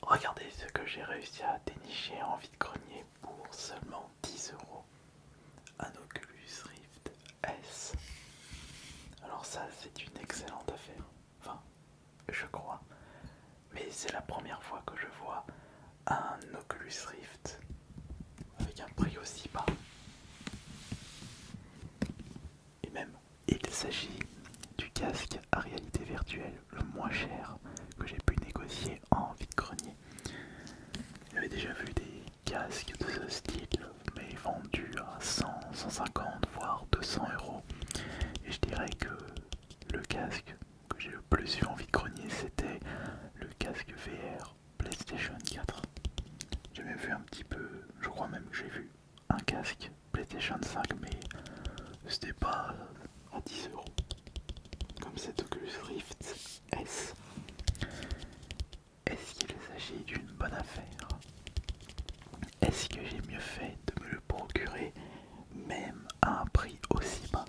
Regardez ce que j'ai réussi à dénicher en vide-grenier pour seulement 10 €. Un Oculus Rift S. Alors ça, c'est une excellente affaire. Enfin, je crois. Mais c'est la première fois que je vois un Oculus Rift avec un prix aussi bas. Et même, il s'agit du casque à réalité virtuelle le moins cher que j'ai pu négocier en vide-grenier. J'avais déjà vu des casques de ce style, mais vendus à 100, 150, voire 200 €. Et je dirais que le casque que j'ai le plus vu en vide-grenier, c'était le casque VR PlayStation 4. J'ai même vu un petit peu, je crois même que j'ai vu un casque PlayStation 5, mais c'était pas à 10 € comme cet Oculus Rift S. Est-ce qu'il s'agit d'une bonne affaire? Est-ce que j'ai mieux fait de me le procurer même à un prix aussi bas?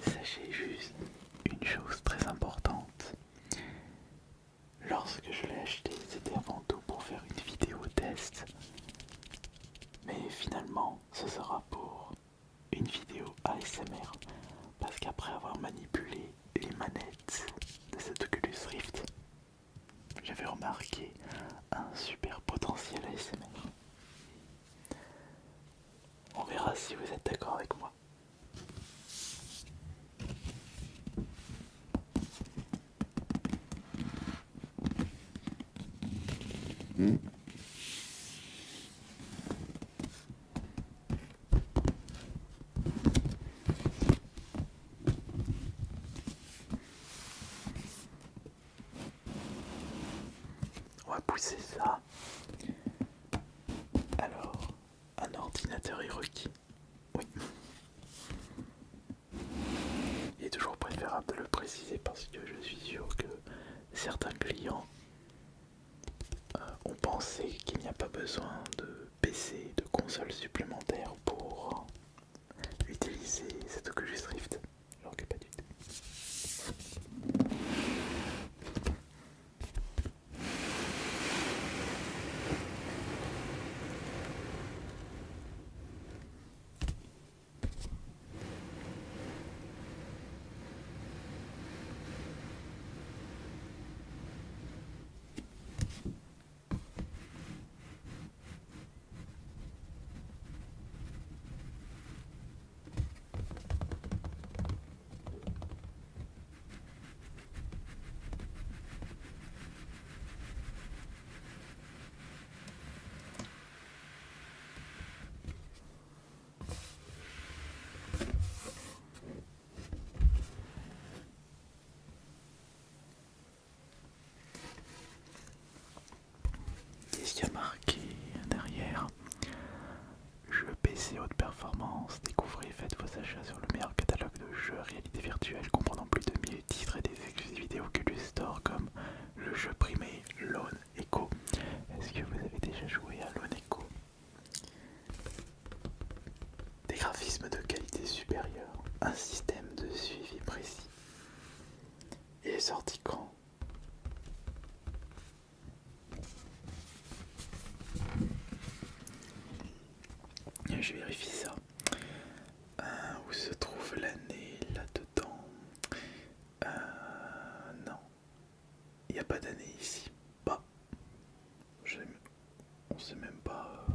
Sachez juste une chose très importante. Lorsque je l'ai acheté, c'était avant tout pour faire une vidéo test. Mais finalement, ce sera pour une vidéo ASMR. Parce qu'après avoir manipulé les manettes de cet Oculus Rift, j'avais remarqué un super potentiel ASMR. On verra si vous êtes d'accord avec moi. On va pousser ça. Alors, un ordinateur est requis. Oui. Il est toujours préférable de le préciser parce que je suis sûr que certains clients ont pensé qu'il n'y a pas besoin de PC, de console supplémentaire pour utiliser cet Oculus Rift. Alors que pas du tout. Qu'est-ce qu'il y a marqué derrière? Jeux PC haute performance, découvrez et faites vos achats sur le meilleur catalogue de jeux à réalité virtuelle comprenant plus de 1000 titres et des exclusivités Oculus Store comme le jeu primé Lone Echo. Est-ce que vous avez déjà joué à Lone Echo? Des graphismes de qualité supérieure, un système de suivi précis. Il est sorti quand? Je vérifie ça. Où se trouve l'année là-dedans? Non, il n'y a pas d'année ici. Bah, on sait même pas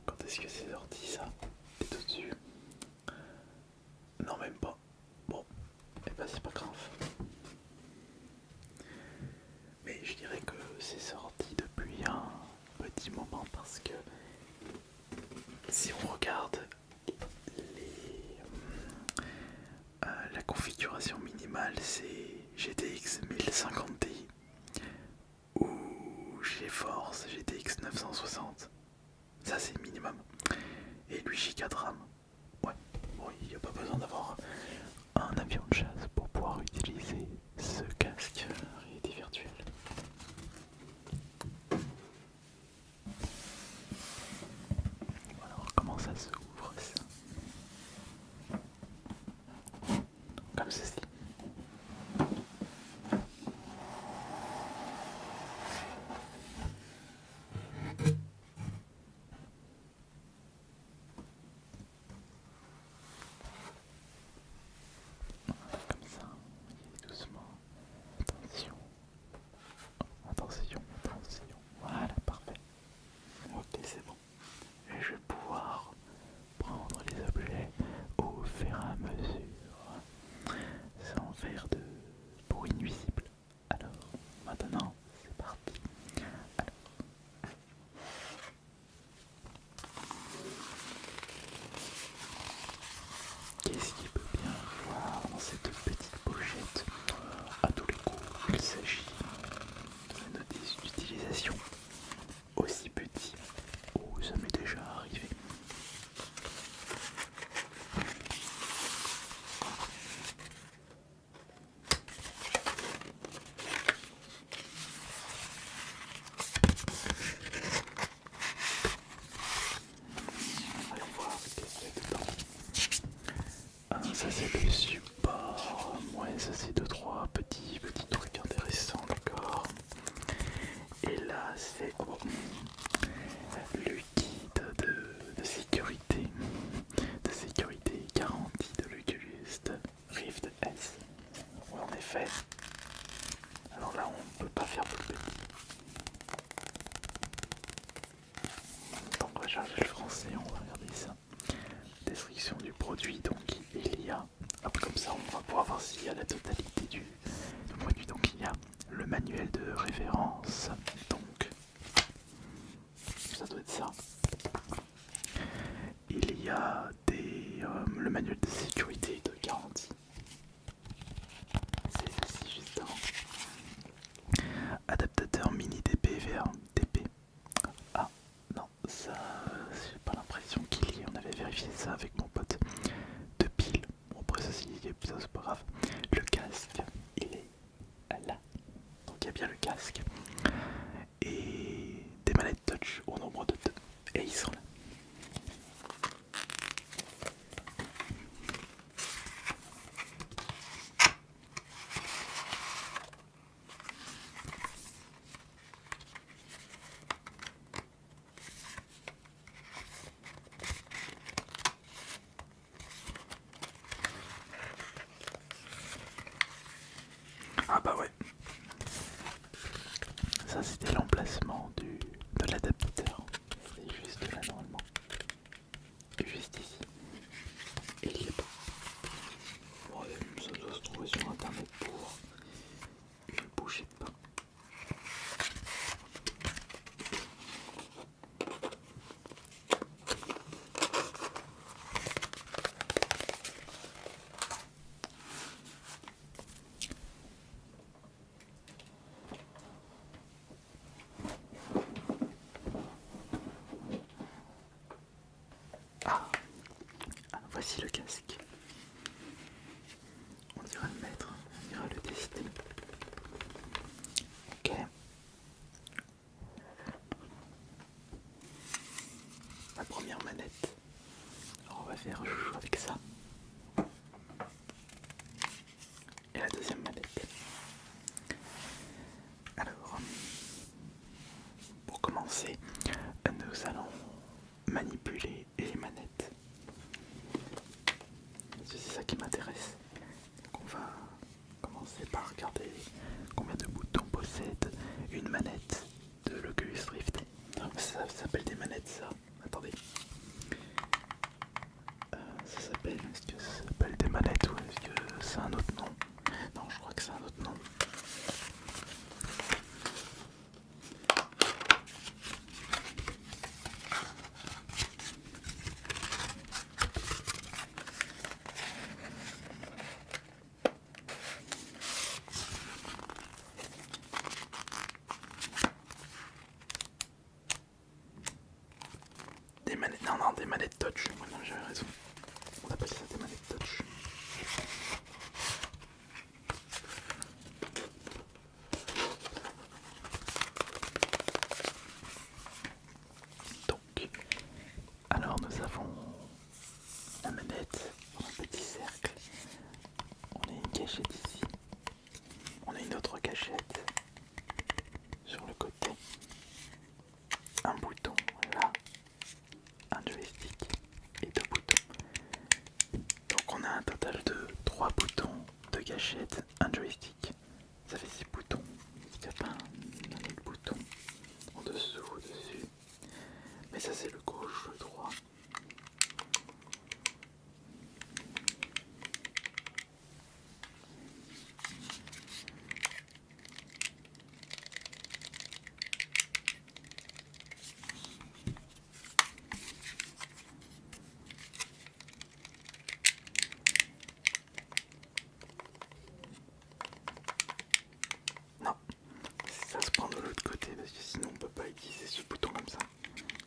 quand est-ce que c'est sorti ça. Et tout dessus. Non, même pas. Bon, et bah c'est pas grave. Mais je dirais que c'est sorti depuis un petit moment parce que si on regarde la configuration minimale, c'est GTX 1050 Ti ou GeForce GTX 960. Ça c'est minimum. Et 8 Go de RAM. Ouais, bon, il n'y a pas besoin d'avoir un avion de chasse pour pouvoir utiliser ce casque réalité virtuelle. Alors comment ça s'ouvre ça? comme ceci. Comme ça, et doucement. Attention, attention, attention. Voilà, parfait. Ok, c'est bon. Et je vais pouvoir prendre les objets au fur et à mesure, sans faire de bruit nuisible. Alors, maintenant, c'est parti. Alors, qu'est-ce qu'il peut bien voir dans cette petite pochette? À tous les coups, il s'agit de notice d'utilisation aussi petit. Oh, ça m'est déjà arrivé. Allons voir ce qu'il y a dedans. Ah, ça c'est le support. Ouais, ça c'est deux trois petits trucs intéressants, d'accord. Et là c'est le guide de sécurité, garantie de l'Oculus Rift S. Ouais, en effet. Alors là on peut pas faire plus petit. Donc on va charger le français, on va regarder ça. Description du produit, donc il y a, hop, comme ça on va pouvoir voir s'il y a la totalité du produit. Donc il y a le manuel de référence, donc ça doit être ça. Il y a le manuel de sécurité et de garantie, c'est ceci justement. Adaptateur mini DP vers DP. Ah non, ça j'ai pas l'impression qu'il y ait, on avait vérifié ça avec mon pote. De piles, bon après ça c'est pas grave. Le casque, il est là, donc il y a bien le casque. Et des manettes touch au nombre de 2. Et ils sont là. Ah bah ouais. Ça c'était l'emplacement de l'adaptateur. C'est juste là normalement. Juste ici. Et il y est pas. Ouais, ça doit se trouver sur internet pour une bouchée de pain. Ah, voici le casque. On ira le mettre, on ira le tester. Ok. Ma première manette. Alors on va faire chouchou avec ça. Et la deuxième manette. Alors, pour commencer, nous allons manipuler les manettes. C'est ça qui m'intéresse. Donc on va commencer par regarder combien de boutons possède une manette de l'Oculus Rift. Ça s'appelle des manettes ça. Attendez. Ça s'appelle. Est-ce que ça s'appelle des manettes ou est-ce que c'est un autre nom? Non, je crois que c'est un autre nom. Des manettes. Non, non, des manettes touch. Non, j'avais raison. On appelle ça des manettes touch. Donc, alors nous avons la manette en un petit cercle. On est gâchettes, un joystick. Ça fait 6 boutons. Il n'y a pas un autre bouton en dessous, au-dessus. Mais ça c'est le gauche, le droit. Non, ça se prend de l'autre côté parce que sinon on peut pas utiliser ce bouton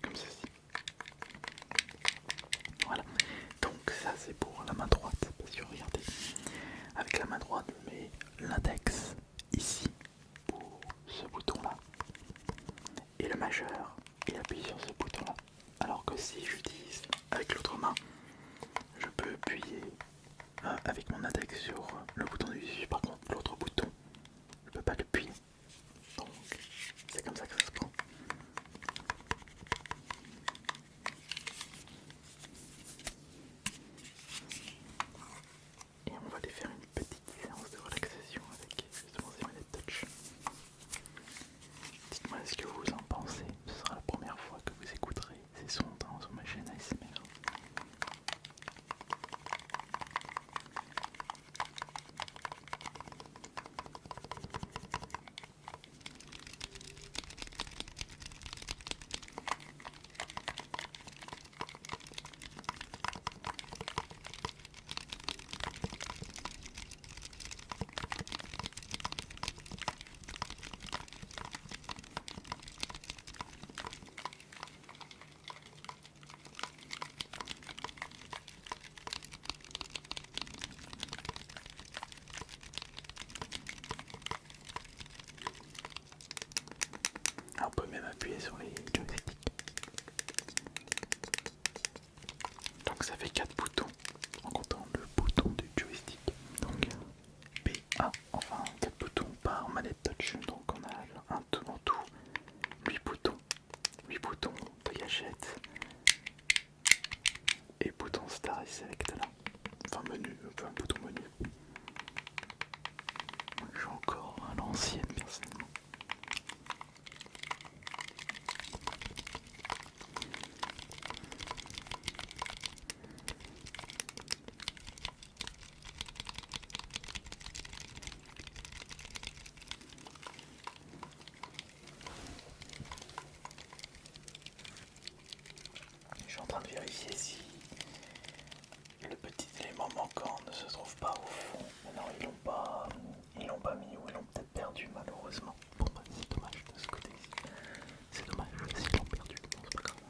comme ceci. Voilà, donc ça c'est pour la main droite, parce que regardez, avec la main droite je mets l'index ici pour ce bouton là, et le majeur, il appuie sur ce bouton là, alors que si j'utilise avec l'autre main, je peux appuyer avec mon index sur le bouton du dessus, par contre l'autre bouton, je peux pas l'appuyer, donc c'est comme ça que ça se prend. Et on va aller faire une petite séance de relaxation avec justement ces manettes touch. Dites-moi ce que vous en pensez, ce sera la première fois que vous écouterez ces sons sur ma chaîne ASMR. Alors on peut même appuyer sur les joysticks. Donc ça fait 4 boutons en comptant le bouton du joystick. Donc PA, enfin 4 boutons par manette touch. Donc on a en tout 8 boutons. 8 boutons de gâchette et bouton Star et Select là. Enfin menu, un bouton menu. Je suis encore à l'ancienne personnellement. Je suis en train de vérifier si le petit élément manquant ne se trouve pas au fond. Mais non, ils l'ont pas mis ou ils l'ont peut-être perdu malheureusement. Bon bah c'est dommage de ce côté-ci. C'est dommage s'ils l'ont perdu. Bon, c'est pas grave.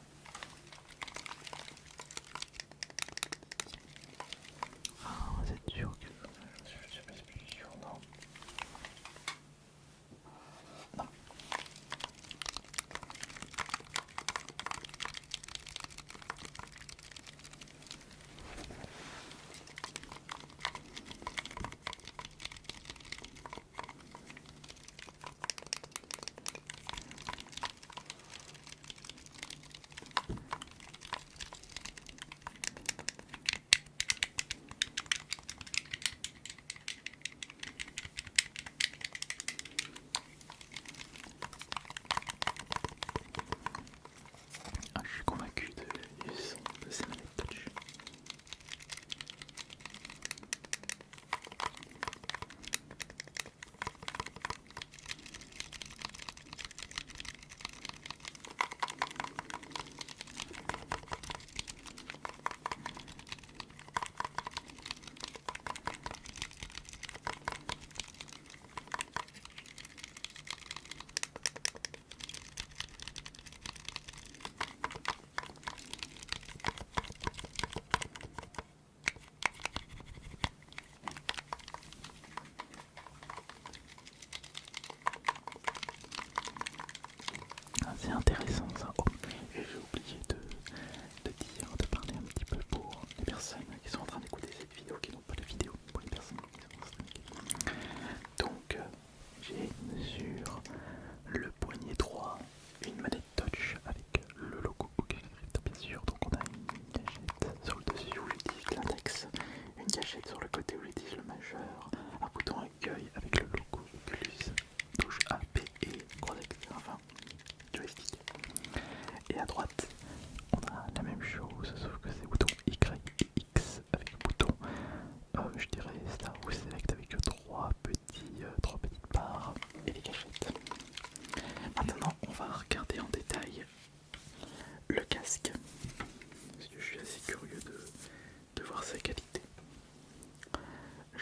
Ah, vous êtes sûr que... Je suis pas plus sûr, non. Non.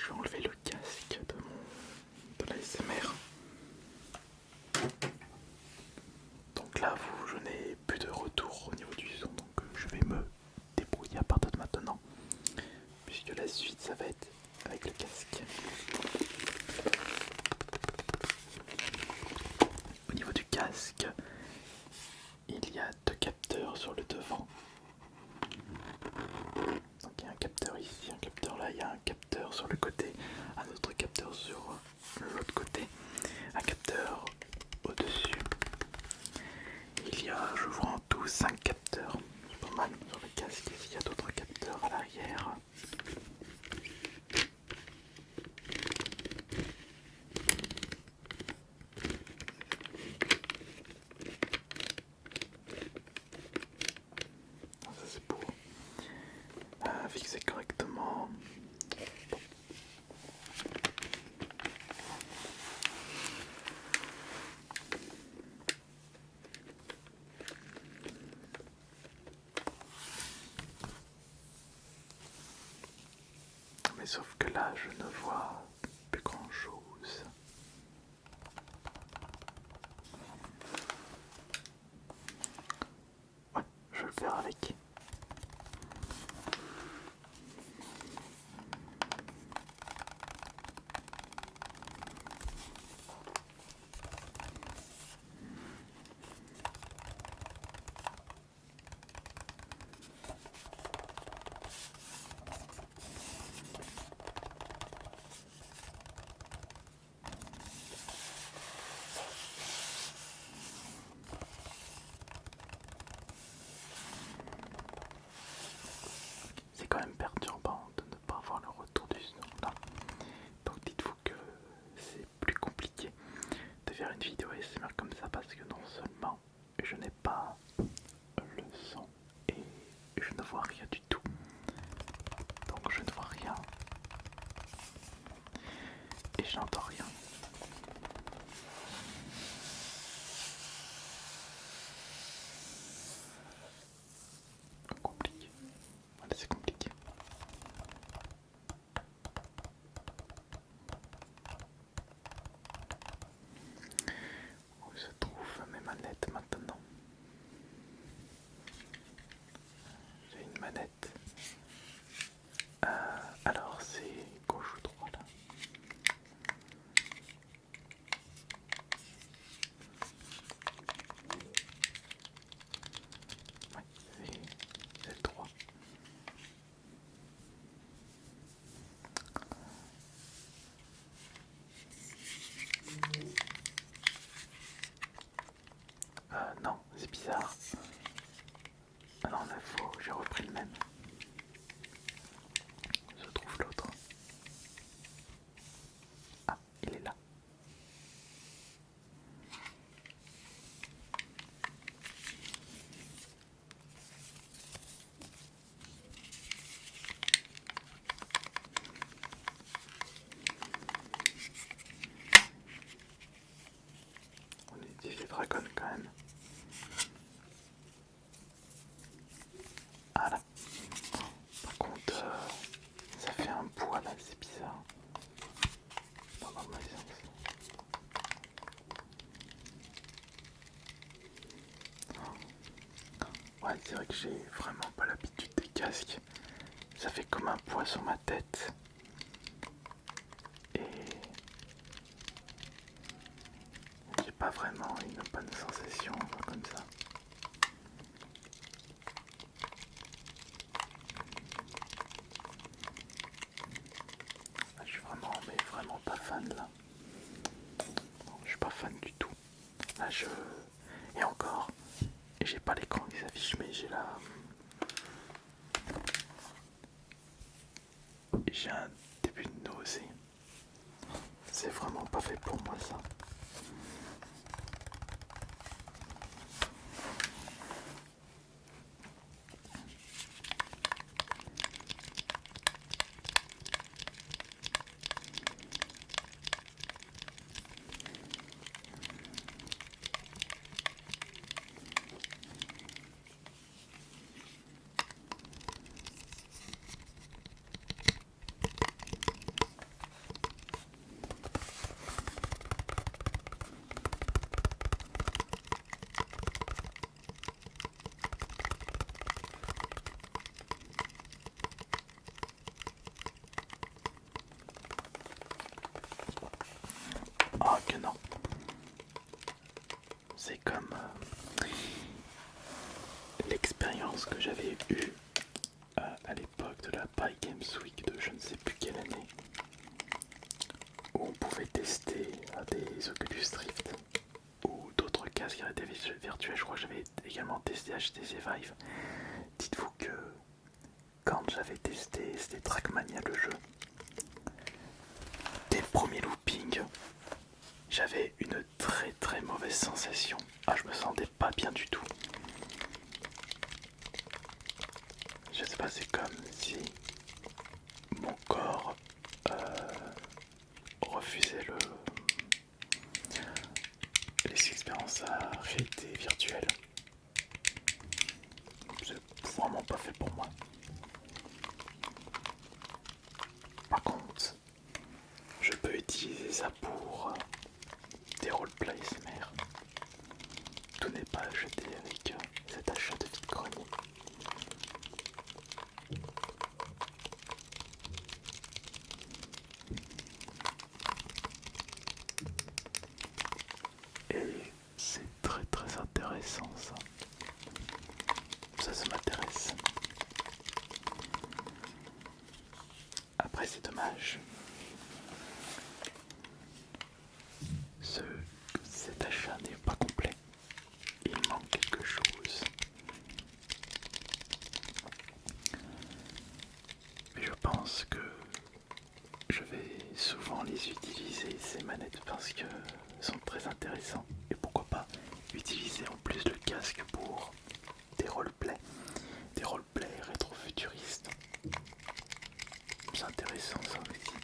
je vais enlever le casque de l'ASMR. Donc là, je n'ai plus de retour au niveau du son, donc je vais me débrouiller à partir de maintenant, puisque la suite ça va être avec le casque. Au niveau du casque, il y a deux capteurs sur le devant. Donc il y a un capteur ici, un capteur là, il y a un capteur sur le côté, un autre capteur sur l'autre côté, un capteur au-dessus. Il y a, je vois en tout 5 capteurs, c'est pas mal sur le casque. Il y a d'autres capteurs à l'arrière. Ça c'est pour fixer correctement. Mais sauf que là je ne vois plus grand chose. Ouais, je vais le faire avec. C'est quand même perturbant de ne pas avoir le retour du son là. Donc dites-vous que c'est plus compliqué de faire une vidéo ASMR comme ça, parce que non seulement je n'ai pas le son et je ne vois rien du tout. Donc je ne vois rien et j'entends rien. Compliqué. Voilà, c'est compliqué. Où se trouvent mes manettes maintenant? J'ai une manette. Alors c'est gauche ou droite là? Ouais, c'est le droit. Non, c'est bizarre. Ah non, là faux, j'ai repris le même. Je trouve l'autre. Ah, il est là. On utilise les dragons quand même. Ah là. Par contre, ça fait un poids là, c'est bizarre. Pas dans le mauvais sens. Ouais, c'est vrai que j'ai vraiment pas l'habitude des casques. Ça fait comme un poids sur ma tête. Et j'ai pas vraiment une bonne sensation comme ça. Je suis vraiment, mais vraiment pas fan là. Non, je suis pas fan du tout. Là Et encore, j'ai pas l'écran qui s'affiche, mais j'ai un début de nausée. C'est vraiment pas fait pour moi ça. Oh que non. C'est comme l'expérience que j'avais eue à l'époque de la Paris Games Week de je ne sais plus quelle année, où on pouvait tester des Oculus Rift ou d'autres casques réalité virtuelle. Je crois que j'avais également testé HTC Vive. Dites-vous que quand j'avais testé, c'était Trackmania le jeu, dès le premier looping, j'avais une très très mauvaise sensation. Ah, je me sentais pas bien du tout. Je sais pas, c'est comme si mon corps refusait les expériences à réalité virtuelle. C'est vraiment pas fait pour moi. Par contre, je peux utiliser ça pour des roleplay SMR. Tout n'est pas jeté avec cet achat de vide-grenier. Et c'est très très intéressant ça. Ça m'intéresse. Après c'est dommage. Cet achat n'est pas complet. Il manque quelque chose. Mais je pense que je vais souvent les utiliser ces manettes parce qu'elles sont très intéressantes. Et pourquoi pas utiliser en plus le casque pour des roleplays. Des roleplays rétro-futuristes. C'est intéressant ça aussi.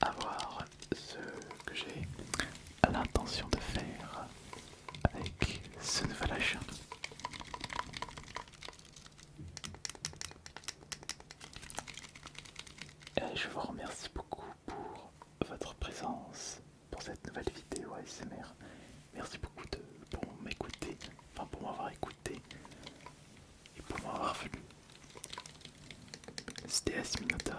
À voir ce que j'ai l'intention de faire avec ce nouvel achat. Et je vous remercie beaucoup pour votre présence pour cette nouvelle vidéo ASMR. Merci beaucoup pour m'écouter, enfin pour m'avoir écouté et pour m'avoir vu. C'était Asminota